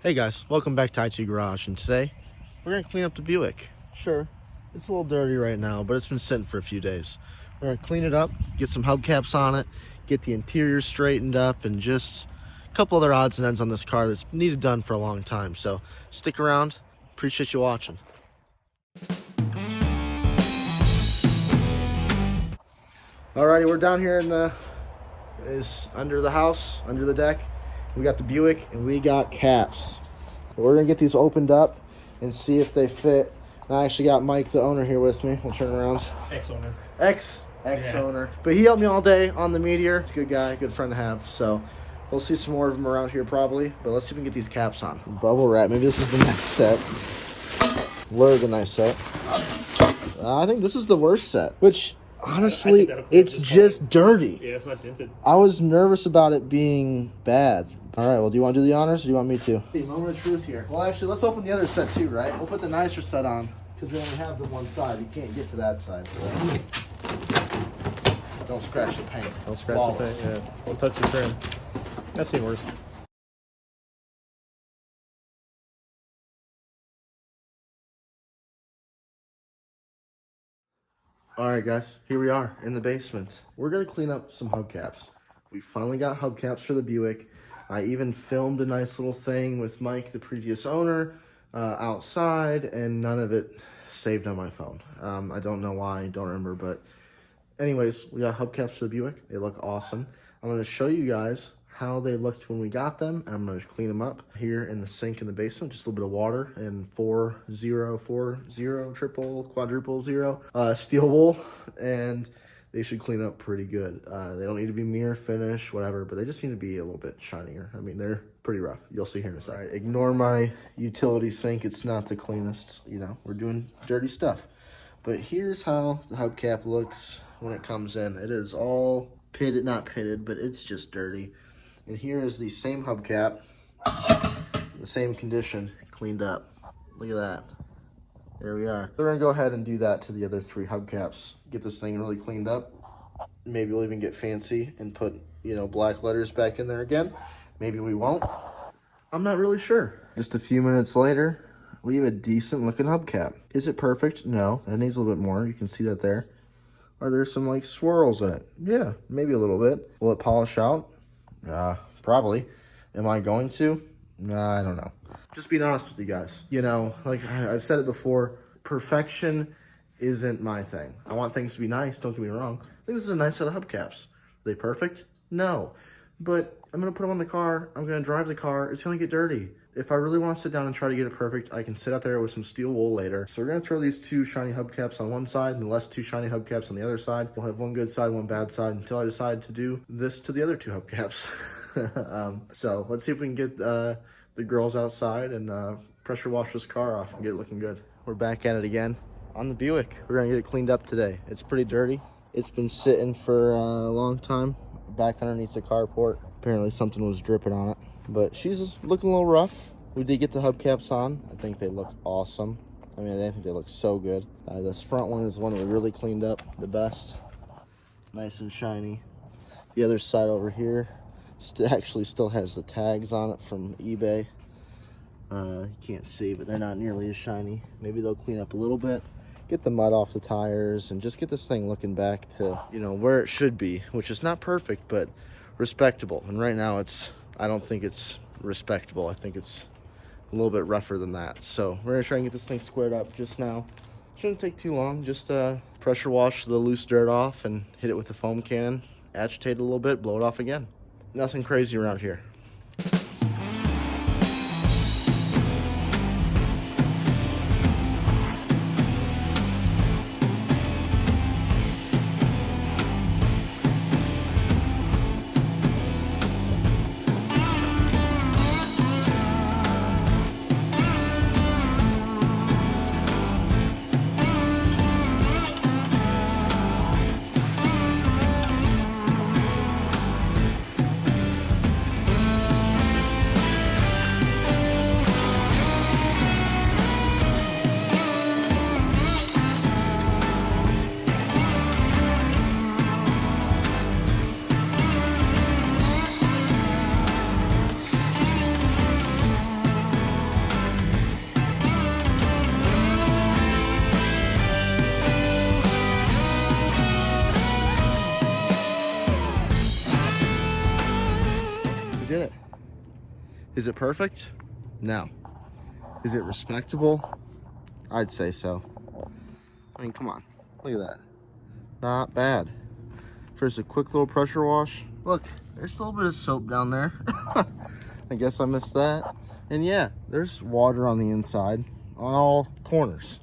Hey guys, welcome back to IT Garage, and today we're going to clean up the Buick. Sure, it's a little dirty right now, but it's been sitting for a few days. We're going to clean it up, get some hubcaps on it, get the interior straightened up, and just a couple other odds and ends on this car that's needed done for a long time. So stick around, appreciate you watching. Alrighty, we're down here in under the house, under the deck. We got the Buick and we got caps. We're gonna get these opened up and see if they fit. And I actually got Mike, the owner, here with me. We'll turn around. Ex-owner. Ex-owner. But he helped me all day on the Meteor. He's a good guy, good friend to have. So we'll see some more of them around here probably. But let's see if we can get these caps on. Bubble wrap. Maybe this is the next set. Where's the nice set? I think this is the worst set. Which, honestly, it's just dirty. Yeah, it's not dented. I was nervous about it being bad. All right, well, do you want to do the honors or do you want me to? Hey, moment of truth here. Well, actually, let's open the other set too, right? We'll put the nicer set on because we only have the one side. You can't get to that side. So. Don't scratch the paint. Don't scratch the paint, yeah. Don't touch the trim. I've seen worse. All right, guys, here we are in the basement. We're going to clean up some hubcaps. We finally got hubcaps for the Buick. I even filmed a nice little thing with Mike, the previous owner, outside, and none of it saved on my phone. I don't know why, I don't remember, but anyways, we got hubcaps for the Buick. They look awesome. I'm going to show you guys how they looked when we got them, and I'm going to clean them up here in the sink in the basement. Just a little bit of water and 4040 triple quadruple zero steel wool, and they should clean up pretty good. They don't need to be mirror finish, whatever, but they just need to be a little bit shinier. I mean, they're pretty rough. You'll see here in a second. Right, ignore my utility sink. It's not the cleanest. You know, we're doing dirty stuff. But here's how the hubcap looks when it comes in. It is all pitted, not pitted, but it's just dirty. And here is the same hubcap, the same condition, cleaned up. Look at that. There we are. We're gonna go ahead and do that to the other three hubcaps. Get this thing really cleaned up. Maybe we'll even get fancy and put, you know, black letters back in there again. Maybe we won't. I'm not really sure. Just a few minutes later, we have a decent looking hubcap. Is it perfect? No, it needs a little bit more. You can see that there. Are there some like swirls in it? Yeah, maybe a little bit. Will it polish out? Probably. Am I going to? I don't know. Just being honest with you guys. You know, like I've said it before, perfection isn't my thing. I want things to be nice, don't get me wrong. I think this is a nice set of hubcaps. Are they perfect? No. But I'm going to put them on the car. I'm going to drive the car. It's going to get dirty. If I really want to sit down and try to get it perfect, I can sit out there with some steel wool later. So we're going to throw these two shiny hubcaps on one side and the less two shiny hubcaps on the other side. We'll have one good side, one bad side until I decide to do this to the other two hubcaps. So let's see if we can get the girls outside and pressure wash this car off and get it looking good. We're back at it again on the Buick. We're going to get it cleaned up today. It's pretty dirty. It's been sitting for a long time back underneath the carport. Apparently something was dripping on it. But she's looking a little rough. We did get the hubcaps on. I think they look awesome. I mean, I think they look so good. This front one is the one we really cleaned up the best. Nice and shiny. The other side over here actually still has the tags on it from eBay. You can't see, but they're not nearly as shiny. Maybe they'll clean up a little bit, get the mud off the tires, and just get this thing looking back to, you know, where it should be, which is not perfect, but respectable. And right now I don't think it's respectable. I think it's a little bit rougher than that. So we're gonna try and get this thing squared up just now. Shouldn't take too long. Just pressure wash the loose dirt off and hit it with the foam cannon, agitate it a little bit, blow it off again. Nothing crazy around here. Is it perfect? No. Is it respectable? I'd say so. I mean, come on. Look at that. Not bad. First, a quick little pressure wash. Look, there's a little bit of soap down there. I guess I missed that. And yeah, there's water on the inside on all corners.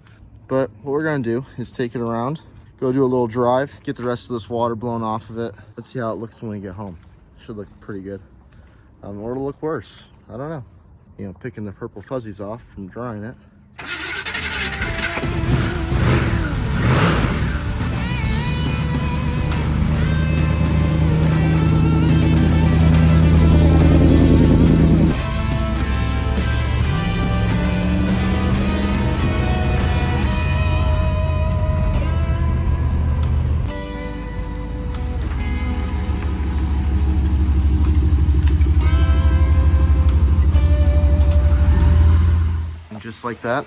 But what we're gonna do is take it around, go do a little drive, get the rest of this water blown off of it. Let's see how it looks when we get home. Should look pretty good. Or it'll look worse. I don't know. You know, picking the purple fuzzies off from drying it. Just like that,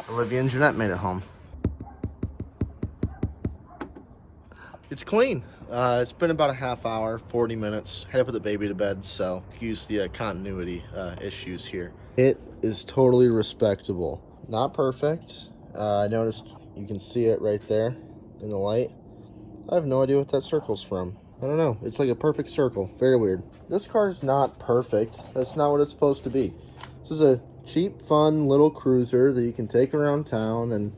Olivia and Jeanette made it home. It's clean. It's been about a half hour, 40 minutes. Had to put the baby to bed, so excuse the continuity issues here. It is totally respectable. Not perfect. I noticed you can see it right there in the light. I have no idea what that circle's from. I don't know. It's like a perfect circle. Very weird. This car is not perfect. That's not what it's supposed to be. This is a cheap, fun little cruiser that you can take around town and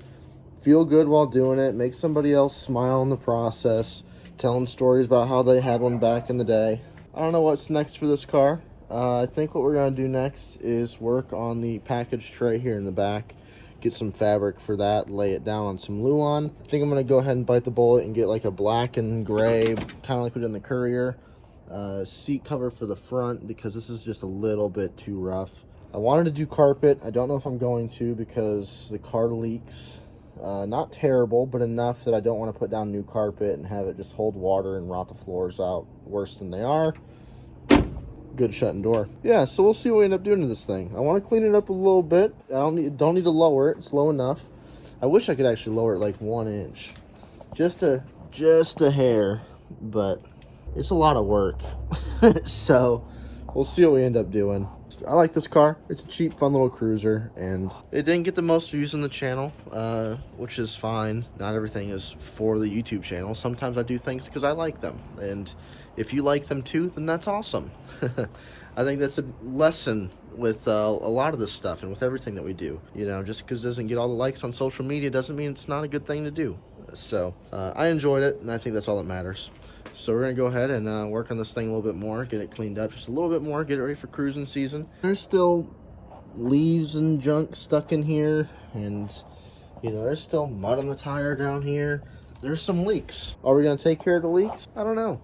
feel good while doing it, make somebody else smile in the process, telling stories about how they had one back in the day. I don't know what's next for this car. I think what we're going to do next is work on the package tray here in the back, get some fabric for that, lay it down on some Luan. I think I'm going to go ahead and bite the bullet and get like a black and gray, kind of like we did in the Courier, seat cover for the front, because this is just a little bit too rough. I wanted to do carpet. I don't know if I'm going to because the car leaks. Not terrible, but enough that I don't want to put down new carpet and have it just hold water and rot the floors out worse than they are. Good shutting door. Yeah, so we'll see what we end up doing to this thing. I want to clean it up a little bit. I don't need to lower it. It's low enough. I wish I could actually lower it like 1 inch. Just a hair, but it's a lot of work. So we'll see what we end up doing. I like this car. It's a cheap, fun little cruiser, and it didn't get the most views on the channel, which is fine. Not everything is for the YouTube channel. Sometimes I do things because I like them, and if you like them too, then that's awesome. I think that's a lesson with a lot of this stuff and with everything that we do. You know, just because it doesn't get all the likes on social media doesn't mean it's not a good thing to do. So I enjoyed it, and I think that's all that matters. So we're going to go ahead and work on this thing a little bit more, get it cleaned up just a little bit more, get it ready for cruising season. There's still leaves and junk stuck in here, and, you know, there's still mud on the tire down here. There's some leaks. Are we going to take care of the leaks? I don't know.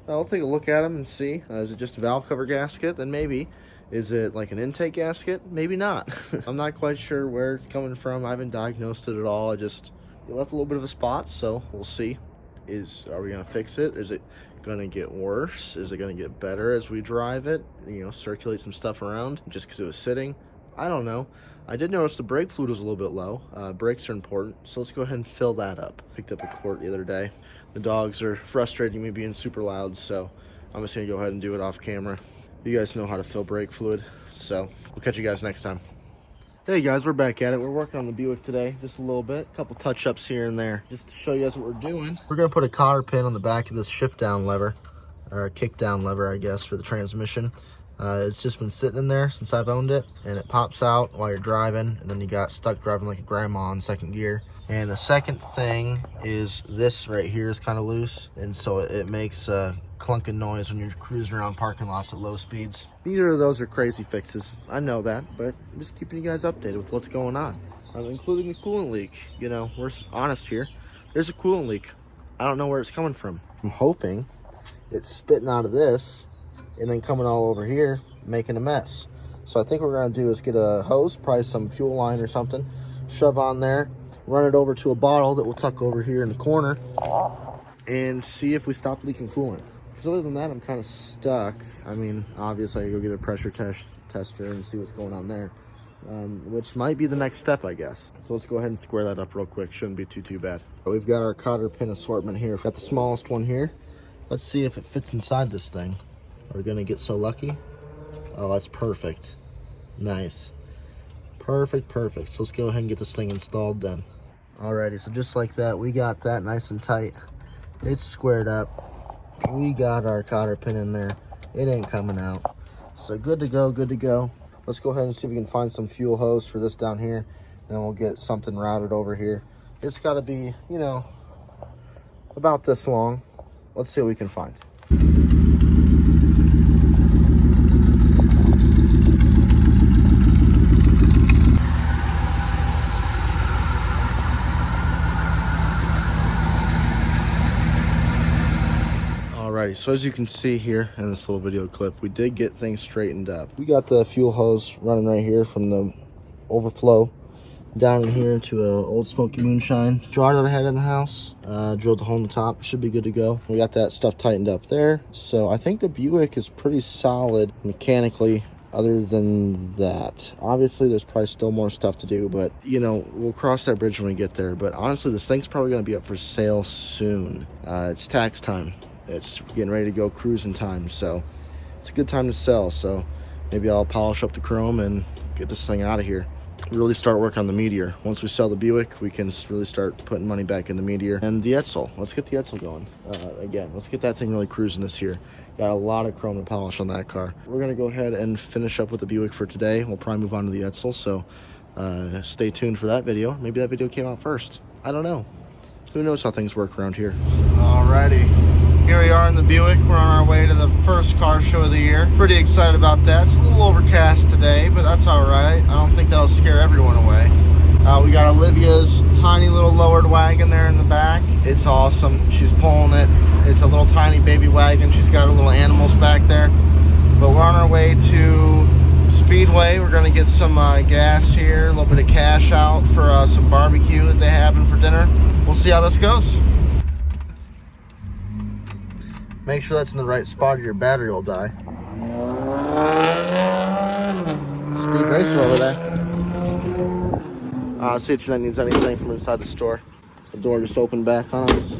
I'll take a look at them and see. Is it just a valve cover gasket? Then maybe. Is it like an intake gasket? Maybe not. I'm not quite sure where it's coming from. I haven't diagnosed it at all. It left a little bit of a spot, so we'll see. Are we going to fix it? Is it going to get worse? Is it going to get better as we drive it? You know, circulate some stuff around just because it was sitting? I don't know. I did notice the brake fluid was a little bit low. Brakes are important, so let's go ahead and fill that up. Picked up a quart the other day. The dogs are frustrating me being super loud, so I'm just going to go ahead and do it off camera. You guys know how to fill brake fluid, so we'll catch you guys next time. Hey guys, we're back at it. We're working on the Buick today, just a little bit. A couple touch-ups here and there, just to show you guys what we're doing. We're going to put a cotter pin on the back of this shift-down lever, or a kick-down lever, I guess, for the transmission. It's just been sitting in there since I've owned it, and it pops out while you're driving, and then you got stuck driving like a grandma in second gear. And the second thing is this right here is kind of loose, and so it makes a clunking noise when you're cruising around parking lots at low speeds. Neither of those are crazy fixes. I know that, but I'm just keeping you guys updated with what's going on. Including the coolant leak. You know, we're honest here. There's a coolant leak. I don't know where it's coming from. I'm hoping it's spitting out of this and then coming all over here, making a mess. So I think what we're gonna do is get a hose, probably some fuel line or something, shove on there, run it over to a bottle that we'll tuck over here in the corner, and see if we stop leaking coolant. Because other than that, I'm kind of stuck. I mean, obviously I go get a pressure tester and see what's going on there, which might be the next step, I guess. So let's go ahead and square that up real quick. Shouldn't be too bad. We've got our cotter pin assortment here. Got the smallest one here. Let's see if it fits inside this thing. Are we gonna get so lucky? Oh, that's perfect. Nice. Perfect. So let's go ahead and get this thing installed then. Alrighty, so just like that, we got that nice and tight. It's squared up. We got our cotter pin in there. It ain't coming out. So good to go. Let's go ahead and see if we can find some fuel hose for this down here. And then we'll get something routed over here. It's got to be, you know, about this long. Let's see what we can find. Alrighty, so as you can see here in this little video clip, we did get things straightened up. We got the fuel hose running right here from the overflow down in here into a old smoky moonshine jar that I had in the house. Drilled the hole in the top, should be good to go. We got that stuff tightened up there. So I think the Buick is pretty solid mechanically. Other than that, obviously there's probably still more stuff to do, but you know, we'll cross that bridge when we get there. But honestly, this thing's probably going to be up for sale soon. It's tax time. It's getting ready to go cruising time, so it's a good time to sell. So maybe I'll polish up the chrome and get this thing out of here. Really start work on the Meteor. Once we sell the Buick, we can really start putting money back in the Meteor and the Edsel. Let's get the Edsel going again. Let's get that thing really cruising this year. Got a lot of chrome to polish on that car. We're gonna go ahead and finish up with the Buick for today. We'll probably move on to the Edsel, so stay tuned for that video. Maybe that video came out first. I don't know. Who knows how things work around here. Alrighty. Here we are in the Buick. We're on our way to the first car show of the year. Pretty excited about that. It's a little overcast today, but that's all right. I don't think that'll scare everyone away. We got Olivia's tiny little lowered wagon there in the back. It's awesome. She's pulling it. It's a little tiny baby wagon. She's got her little animals back there. But we're on our way to Speedway. We're gonna get some gas here, a little bit of cash out for some barbecue that they having for dinner. We'll see how this goes. Make sure that's in the right spot or your battery will die. Speed racing over there. See if Jeanette needs anything from inside the store. The door just opened back on us.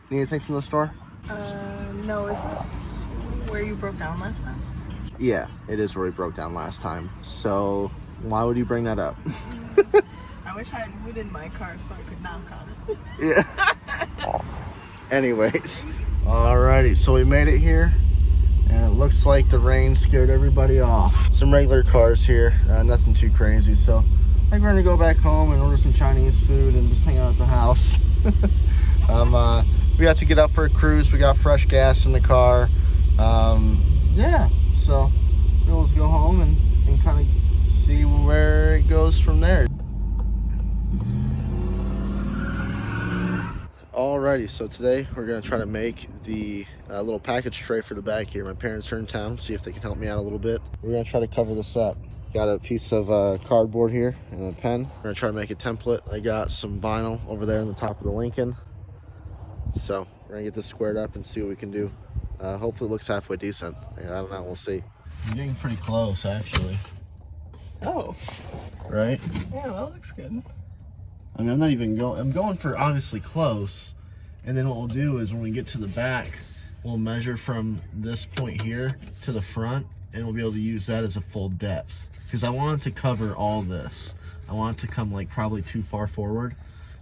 Need anything from the store? No, is this where you broke down last time? Yeah, it is where we broke down last time. So why would you bring that up? I wish I had wood in my car so I could knock on it. Yeah. Anyways, alrighty, so we made it here, and it looks like the rain scared everybody off. Some regular cars here, nothing too crazy, so I think we're gonna go back home and order some Chinese food and just hang out at the house. We got to get up for a cruise. We got fresh gas in the car. Yeah, so we'll just go home and kind of see where it goes from there. Alrighty, so today we're going to try to make the little package tray for the back here. My parents are in town, see if they can help me out a little bit. We're going to try to cover this up. Got a piece of cardboard here and a pen. We're going to try to make a template. I got some vinyl over there on the top of the Lincoln. So we're going to get this squared up and see what we can do. Hopefully it looks halfway decent. I don't know, we'll see. I'm getting pretty close, actually. Oh. Right? Yeah, that looks good. I mean, I'm not even going, I'm going for obviously close. And then what we'll do is when we get to the back, we'll measure from this point here to the front, and we'll be able to use that as a full depth. Because I want to cover all this. I want it to come like probably too far forward,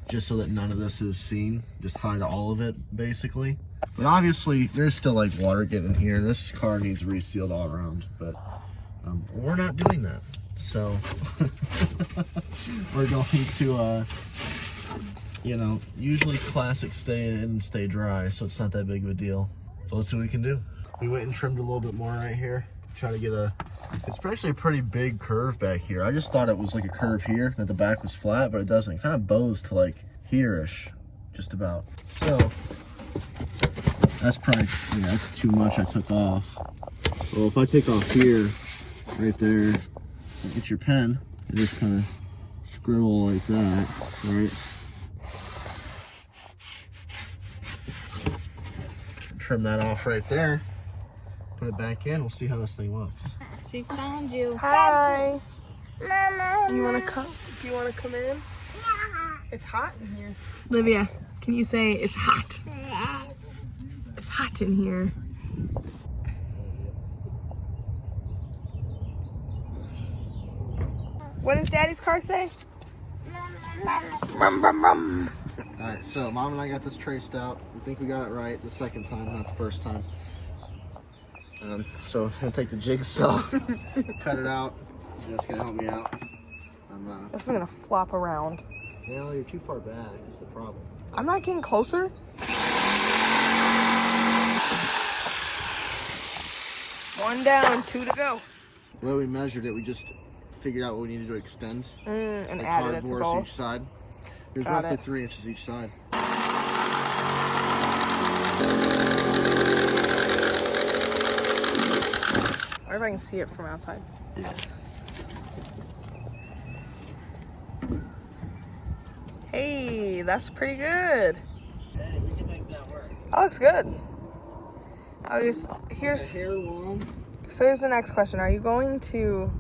just so that none of this is seen. Just hide all of it, basically. But obviously, there's still like water getting in here. This car needs resealed all around, but we're not doing that. So we're going to, you know, usually classic stay in and stay dry, so it's not that big of a deal. So let's see what we can do. We went and trimmed a little bit more right here. Try to get it's actually a pretty big curve back here. I just thought it was like a curve here, that the back was flat, but it doesn't. It kind of bows to like here-ish, just about. So that's probably, yeah, that's too much I took off. Well, if I take off here, right there, get your pen and just kind of scribble like that, right? Trim that off right there. Put it back in. We'll see how this thing looks. She found you. Hi. Mama. You wanna come? Do you wanna come in? Yeah. It's hot in here. Olivia, can you say it's hot? It's hot in here. What does Daddy's car say? Alright, so Mom and I got this traced out. We think we got it right the second time, not the first time. So I'm gonna take the jigsaw, cut it out. That's gonna help me out. This is gonna flop around. Yeah, you're too far back. That's the problem. I'm not getting closer. One down, 2 to go. The way we measured it, we just figured out what we needed to extend. And The added it to cardboard both. each side. There's Got roughly it. 3 inches each side. I wonder if I can see it from outside. Yeah. Hey, that's pretty good. Hey, we can make that work. That looks good. Here's Hair long. So here's the next question. Are you going to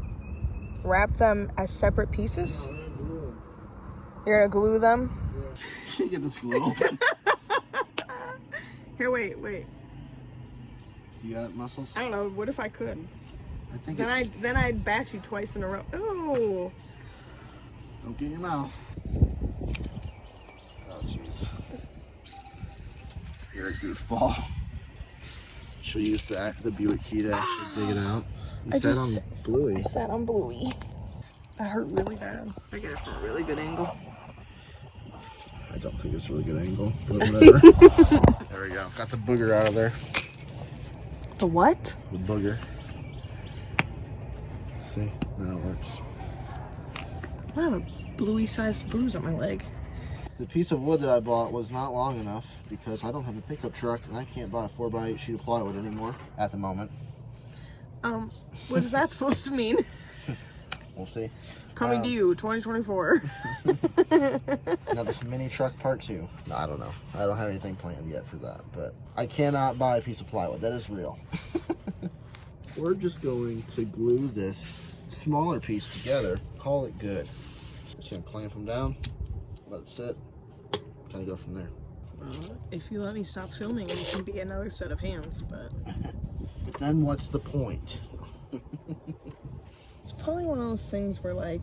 wrap them as separate pieces? You're gonna glue them? Yeah. Get this glue open. Here, wait. You got muscles? I don't know. What if I could? I think Then I'd bash you twice in a row. Ooh. Don't get in your mouth. Oh, jeez. You're a goofball. She'll use the Buick key to actually dig it out. You said on Bluey. I sat on Bluey. That hurt really bad. I get it from a really good angle. I don't think it's a really good angle, but whatever. There we go. Got the booger out of there. The what? The booger. See? Now it works. I have a Bluey-sized bruise on my leg. The piece of wood that I bought was not long enough because I don't have a pickup truck and I can't buy a 4x8 sheet of plywood anymore at the moment. What is that supposed to mean? We'll see. Coming to you, 2024. Another mini truck part 2. No, I don't know. I don't have anything planned yet for that, but I cannot buy a piece of plywood. That is real. We're just going to glue this smaller piece together. Call it good. Just gonna clamp them down, let it sit, kind of go from there. If you let me stop filming, it can be another set of hands, but... But then what's the point? It's probably one of those things where, like,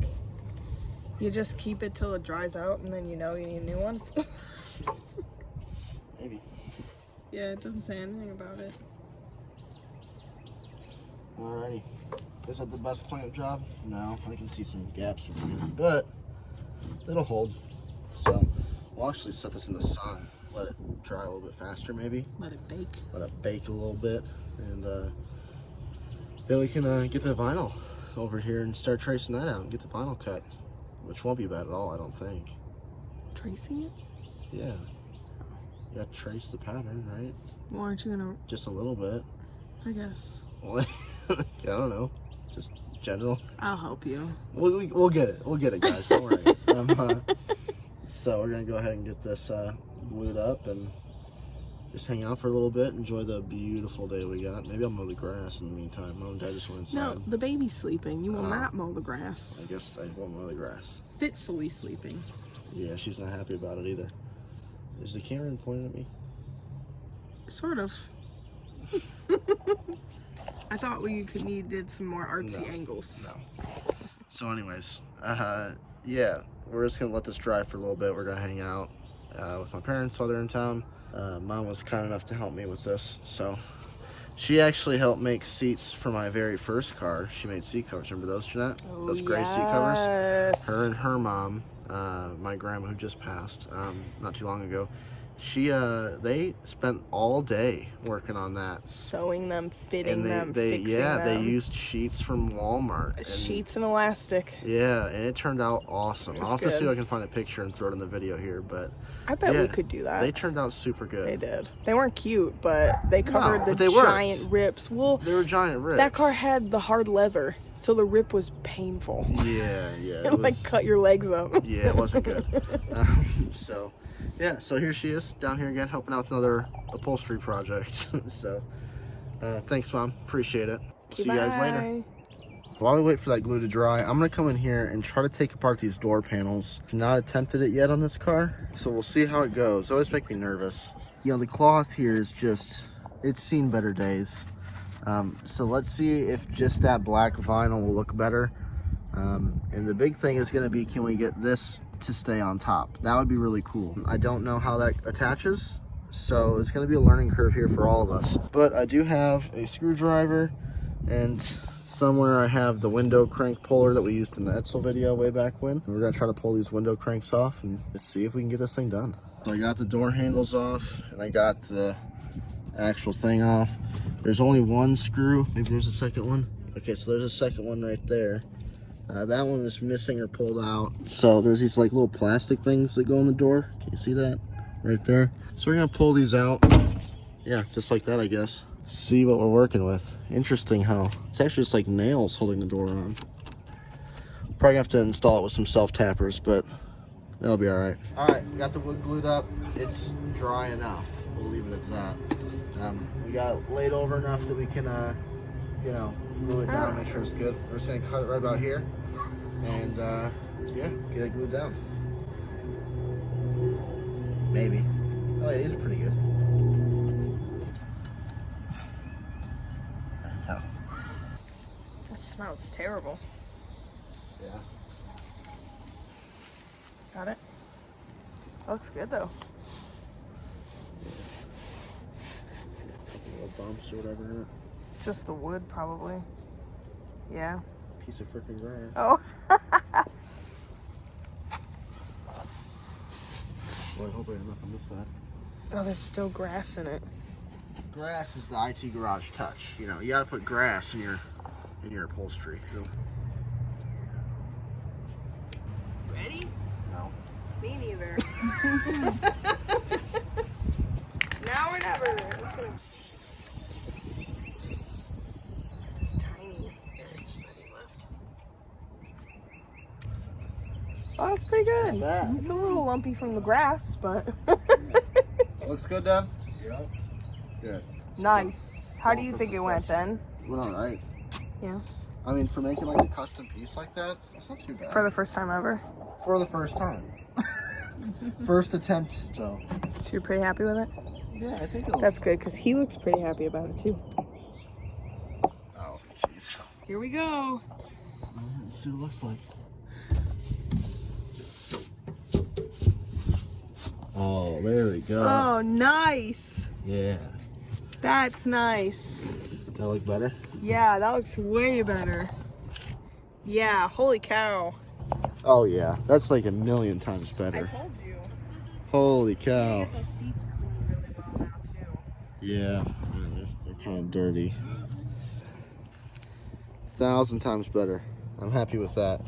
you just keep it till it dries out and then you know you need a new one. Maybe. Yeah, it doesn't say anything about it. Alrighty. Is that the best clamp job? No, I can see some gaps, but it'll hold. So we'll actually set this in the sun, let it dry a little bit faster maybe. Let it bake. Let it bake a little bit, and then we can get the vinyl over here and start tracing that out and get the vinyl cut, which won't be bad at all, I don't think. Tracing it? Yeah. You gotta trace the pattern, right? Well, aren't you gonna... Just a little bit. I guess. I don't know. Just general. I'll help you. We'll get it. We'll get it, guys. Don't worry. So we're gonna go ahead and get this glued up and just hang out for a little bit. Enjoy the beautiful day we got. Maybe I'll mow the grass in the meantime. Mom and Dad just went inside. No, the baby's sleeping. You will not mow the grass. I guess I won't mow the grass. Fitfully sleeping. Yeah, she's not happy about it either. Is the camera pointing at me? Sort of. I thought we needed some more artsy angles. No. So anyways, yeah, we're just gonna let this dry for a little bit. We're gonna hang out with my parents while they're in town. Mom was kind enough to help me with this, so she actually helped make seats for my very first car. She made seat covers. Remember those, Jeanette? Oh, those gray seat covers? yes. Her and her mom, my grandma who just passed not too long ago, they spent all day working on that. Sewing them, fitting And them, they fixing them. they used sheets from Walmart. And, Sheets and elastic. yeah, and it turned out awesome. I'll have to see good. if I can find a picture and throw it in the video here, but I bet yeah, we could do that. they turned out super good. They did. They weren't cute, but they covered but the they worked. giant rips. Well, They were giant rips. that car had the hard leather, so the rip was painful. Yeah. It like cut your legs up. Yeah, it wasn't good. So, yeah, so here she is down here again helping out with another upholstery project. So, thanks, Mom. Appreciate it. See you guys later. Bye. While we wait for that glue to dry, I'm gonna come in here and try to take apart these door panels. I've not attempted it yet on this car, so we'll see how it goes. It always makes me nervous. You know, the cloth here is just, it's seen better days. So let's see if just that black vinyl will look better. And the big thing is gonna be, can we get this to stay on top? That would be really cool. I don't know how that attaches, so it's gonna be a learning curve here for all of us. But I do have a screwdriver, and somewhere I have the window crank puller that we used in the Edsel video way back when. And we're gonna try to pull these window cranks off and see if we can get this thing done. So I got the door handles off, and I got the actual thing off. There's only one screw. Maybe there's a second one. Okay, so there's a second one right there. That one is missing or pulled out. So there's these like little plastic things that go in the door. Can you see that right there? So we're gonna pull these out. Yeah, just like that, I guess. See what we're working with. Interesting how it's actually just like nails holding the door on. Probably gonna have to install it with some self-tappers, but that'll be all right. All right, we got the wood glued up. It's dry enough. We'll leave it at that. We got it laid over enough that we can, you know, glue it down, make sure it's good. We're just gonna cut it right about here, and yeah, get it glued down. Maybe. Oh yeah, these are pretty good. Oh. That smells terrible. Yeah. Got it? That looks good though. Little bumps or whatever in it. Just the wood, probably. Yeah. Piece of freaking grass. Oh. Well, I hope I have enough on this side. Oh, there's still grass in it. Grass is the IT garage touch. You know, you gotta put grass in your upholstery. So. Ready? No. Me neither. Now or never. It's tiny. Oh, that's pretty good. Not bad. It's a little lumpy from the grass, but Looks good, Dad? Yeah. Good. nice. How do you think it went, Ben? Went all right. Yeah. I mean, for making like a custom piece like that, that's not too bad. For the first time ever. For the first time. First attempt. So you're pretty happy with it? yeah, I think it'll. That's good, because he looks pretty happy about it too. Oh, jeez. Here we go. Let's see what it looks like. Oh, there we go. Oh, nice. Yeah. That's nice. That look better? Yeah, that looks way better. Yeah, holy cow. Oh yeah, that's like a million times better. told you. Holy cow. Get those seats cleaned really well now too. Yeah, they're kind of dirty. 1,000 times better. I'm happy with that.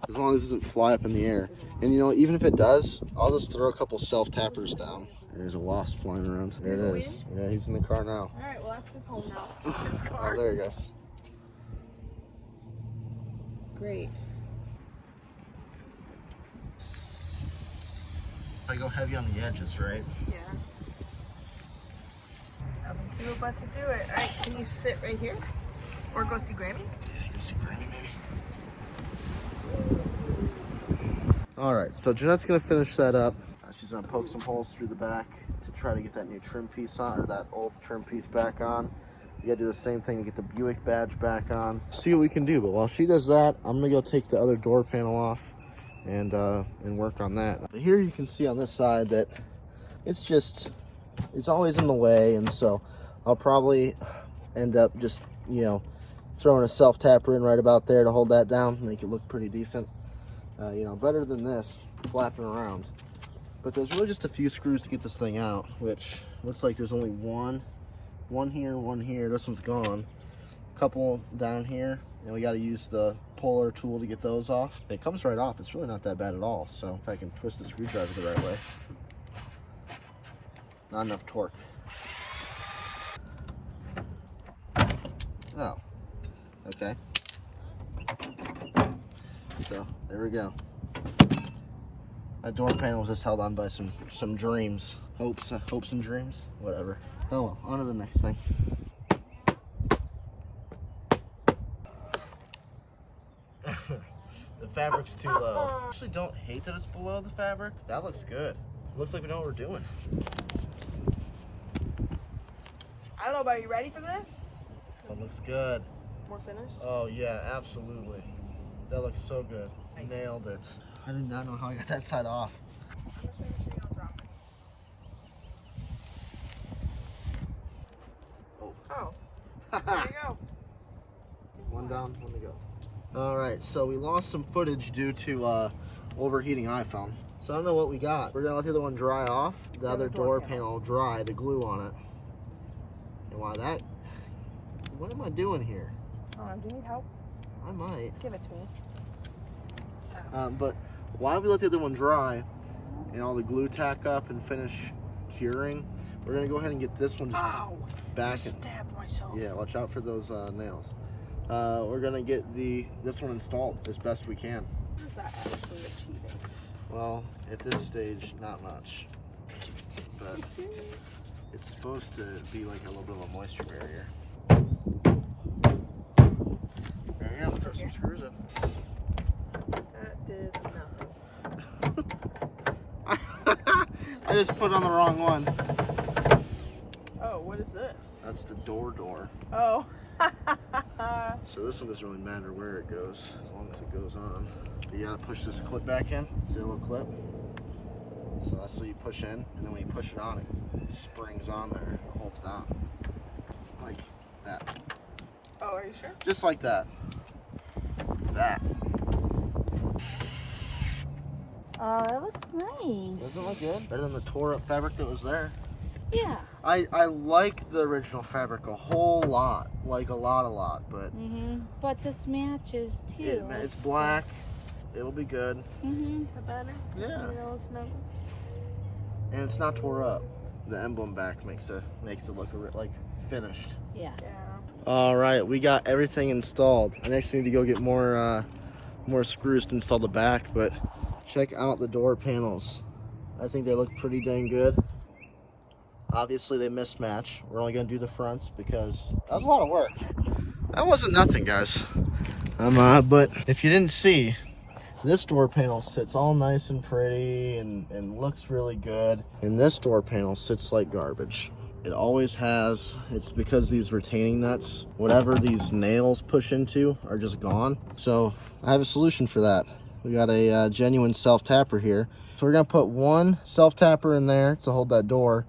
As long as it doesn't fly up in the air. And you know, even if it does, I'll just throw a couple self-tappers down. There's a wasp flying around. There it is. Yeah, he's in the car now. Alright, well that's his home now. His Oh, car. there he goes. Great. I go heavy on the edges, right? Yeah. Nothing to it but to do it. Alright, can you sit right here? Or go see Grammy? Yeah, go see Granny, maybe. All right, so Jeanette's gonna finish that up. She's gonna poke some holes through the back to try to get that new trim piece on, or that old trim piece back on. You gotta do the same thing to get the Buick badge back on. See what we can do, but while she does that, I'm gonna go take the other door panel off and work on that. But here you can see on this side that it's always in the way, and so I'll probably end up just, you know, throwing a self-tapper in right about there to hold that down, make it look pretty decent. You know, better than this flapping around. But there's really just a few screws to get this thing out, which looks like there's only one here. This one's gone. A couple down here, and we got to use the puller tool to get those off. It comes right off. It's really not that bad at all. So if I can twist the screwdriver the right way. Not enough torque. Oh, okay. So there we go. That door panel was just held on by some dreams, hopes and dreams, whatever. Oh well, on to the next thing. The fabric's too low. I actually don't hate that it's below the fabric. That looks good. It looks like we know what we're doing. I don't know about you. Ready for this? That looks good. More finished? Oh yeah, absolutely. That looks so good. Nice. Nailed it. I did not know how I got that side off. Oh. There you go. One down, one to go. All right, so we lost some footage due to overheating iPhone. So I don't know what we got. We're gonna let the other one dry off. The other door panel dry, the glue on it. And while that, what am I doing here? Do you need help? I might. Give it to me. But while we let the other one dry and all the glue tack up and finish curing, we're gonna go ahead and get this one just back. I stabbed myself. Yeah, watch out for those nails. We're gonna get this one installed as best we can. What is that actually achieving? Well, at this stage, not much. But it's supposed to be like a little bit of a moisture barrier. There you go, throw some screws in. That did nothing. I just put on the wrong one. Oh, what is this? That's the door. Oh. So this one doesn't really matter where it goes, as long as it goes on. You gotta push this clip back in. See the little clip? So that's what you push in, and then when you push it on, it springs on there, it holds it on. Like that. Oh, are you sure? Just like that. That. Oh, that looks nice. Doesn't it look good? Better than the tore up fabric that was there. Yeah. I like the original fabric a whole lot. Like a lot, but But this matches too. it's black. It'll be good. That better? Yeah. Snuggle. And it's not tore up. The emblem back makes it look like finished. Yeah. Yeah. All right, we got everything installed. I actually need to go get more screws to install the back, but check out the door panels. I think they look pretty dang good. Obviously they mismatch. We're only gonna do the fronts because that was a lot of work. That wasn't nothing, guys. But if you didn't see, this door panel sits all nice and pretty and looks really good. And this door panel sits like garbage. It always has. It's because these retaining nuts, whatever these nails push into, are just gone. So I have a solution for that. We got a genuine self-tapper here. So we're gonna put one self-tapper in there to hold that door.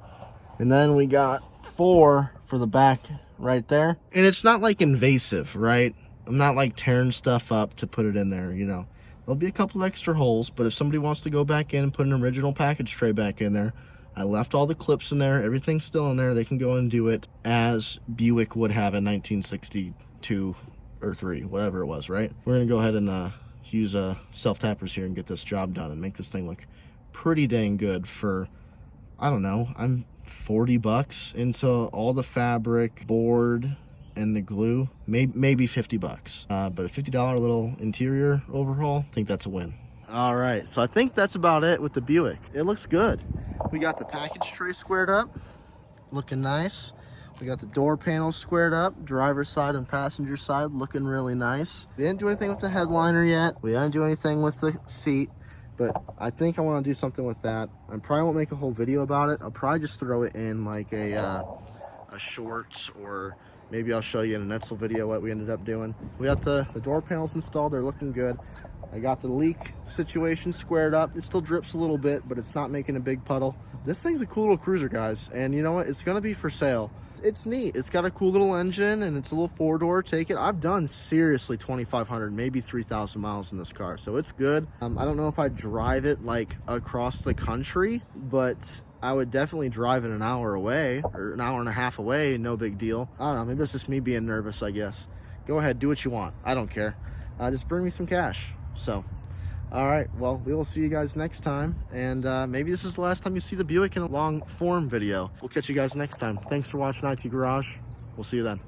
And then we got 4 for the back right there. And it's not like invasive, right? I'm not like tearing stuff up to put it in there, you know. There'll be a couple extra holes, but if somebody wants to go back in and put an original package tray back in there, I left all the clips in there, everything's still in there. They can go and do it as Buick would have in 1962 or 3, whatever it was, right? We're gonna go ahead and use self-tappers here and get this job done and make this thing look pretty dang good for, I don't know, I'm $40 into all the fabric, board, and the glue, maybe $50. But a $50 little interior overhaul, I think that's a win. All right, so I think that's about it with the Buick. It looks good. We got the package tray squared up, looking nice. We got the door panels squared up, driver's side and passenger side, looking really nice. We didn't do anything with the headliner yet. We didn't do anything with the seat, but I think I want to do something with that. I probably won't make a whole video about it. I'll probably just throw it in like a shorts, or maybe I'll show you in an Edsel video what we ended up doing. We got the door panels installed. They're looking good. I got the leak situation squared up. It still drips a little bit, but it's not making a big puddle. This thing's a cool little cruiser, guys. And you know what? It's going to be for sale. It's neat. It's got a cool little engine, and it's a little 4-door. Take it. I've done seriously 2,500, maybe 3,000 miles in this car, so it's good. I don't know if I'd drive it like across the country, but I would definitely drive it an hour away, or an hour and a half away. No big deal. I don't know. Maybe it's just me being nervous, I guess. Go ahead, do what you want. I don't care. Just bring me some cash. So, all right, well, we will see you guys next time, and maybe this is the last time you see the Buick in a long form video. We'll catch you guys next time. Thanks for watching IT Garage. We'll see you then.